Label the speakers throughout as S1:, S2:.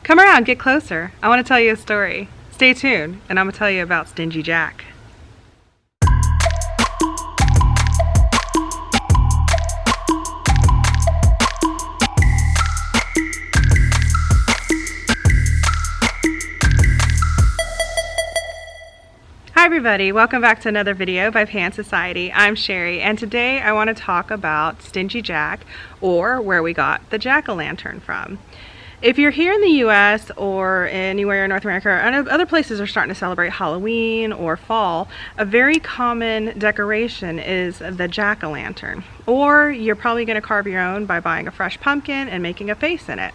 S1: Come around, get closer. I want to tell you a story. Stay tuned, and I'm going to tell you about Stingy Jack. Hi everybody, welcome back to another video by Pan Society. I'm Cherie, and today I want to talk about Stingy Jack, or where we got the Jack OLantern from. If you're here in the US or anywhere in North America, and other places are starting to celebrate Halloween or fall, a very common decoration is the Jack OLantern. Or you're probably going to carve your own by buying a fresh pumpkin and making a face in it.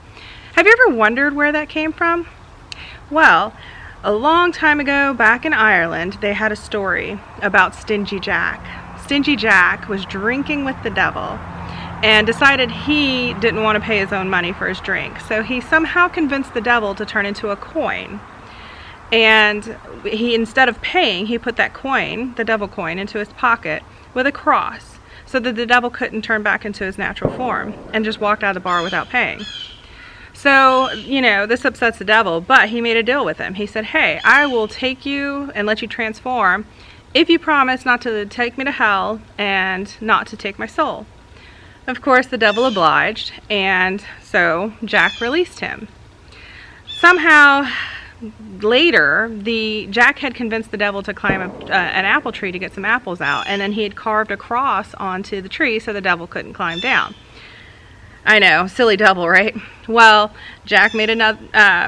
S1: Have you ever wondered where that came from? Well, a long time ago, back in Ireland, they had a story about Stingy Jack. Stingy Jack was drinking with the devil and decided he didn't want to pay his own money for his drink. So he somehow convinced the devil to turn into a coin. And he, instead of paying, he put that coin, the devil coin, into his pocket with a cross so that the devil couldn't turn back into his natural form, and just walked out of the bar without paying. So, you know, this upsets the devil, but he made a deal with him. He said, hey, I will take you and let you transform if you promise not to take me to hell and not to take my soul. Of course, the devil obliged, and so Jack released him. Somehow, later, Jack had convinced the devil to climb an apple tree to get some apples out, and then he had carved a cross onto the tree so the devil couldn't climb down. I know, silly devil, right? Well, Jack made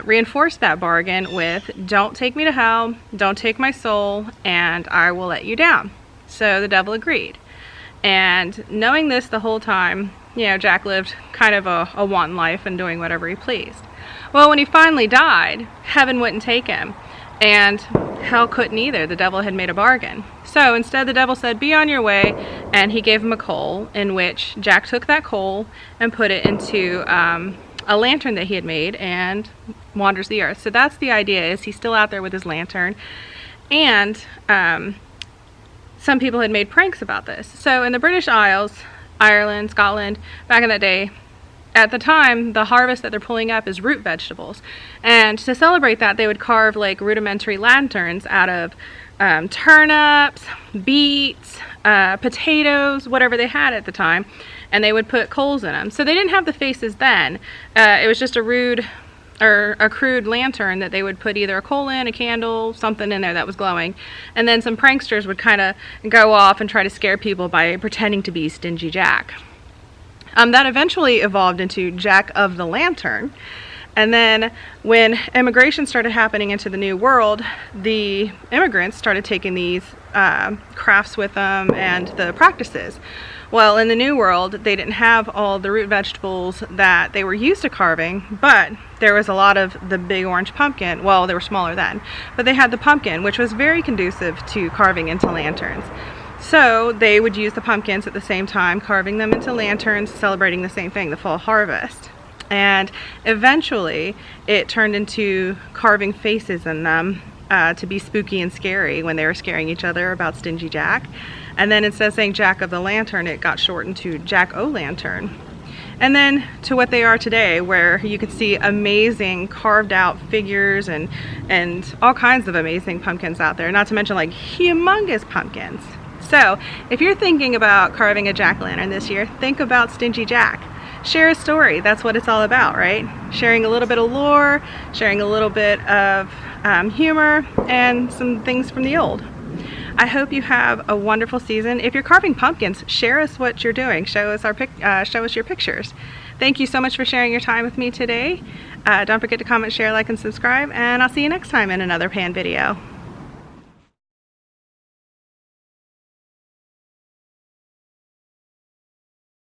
S1: reinforced that bargain with, don't take me to hell, don't take my soul, and I will let you down. So the devil agreed. And knowing this the whole time, you know, Jack lived kind of a wanton life and doing whatever he pleased. Well, when he finally died, heaven wouldn't take him, and hell couldn't either. The devil had made a bargain. So instead, the devil said, be on your way, and he gave him a coal, in which Jack took that coal and put it into a lantern that he had made and wanders the earth. So that's the idea, is he's still out there with his lantern. And some people had made pranks about this. So in the British Isles, Ireland, Scotland, back in that day, at the time, the harvest that they're pulling up is root vegetables. And to celebrate that, they would carve like rudimentary lanterns out of turnips, beets, potatoes, whatever they had at the time, and they would put coals in them. So they didn't have the faces then. It was just a crude lantern that they would put either a coal in, a candle, something in there that was glowing, and then some pranksters would kind of go off and try to scare people by pretending to be Stingy Jack. That eventually evolved into Jack of the Lantern. And then when immigration started happening into the New World, the immigrants started taking these crafts with them and the practices. Well, in the New World, they didn't have all the root vegetables that they were used to carving, but there was a lot of the big orange pumpkin. Well, they were smaller then, but they had the pumpkin, which was very conducive to carving into lanterns. So they would use the pumpkins at the same time, carving them into lanterns, celebrating the same thing, the fall harvest. And eventually it turned into carving faces in them to be spooky and scary when they were scaring each other about Stingy Jack. And then instead of saying Jack of the Lantern, it got shortened to Jack OLantern. And then to what they are today, where you could see amazing carved out figures and all kinds of amazing pumpkins out there, not to mention like humongous pumpkins. So if you're thinking about carving a jack-o'-lantern this year, think about Stingy Jack. Share a story. That's what it's all about, right? Sharing a little bit of lore, sharing a little bit of humor, and some things from the old. I hope you have a wonderful season. If you're carving pumpkins, share us what you're doing. Show us your pictures. Thank you so much for sharing your time with me today. Don't forget to comment, share, like, and subscribe, and I'll see you next time in another Pan video.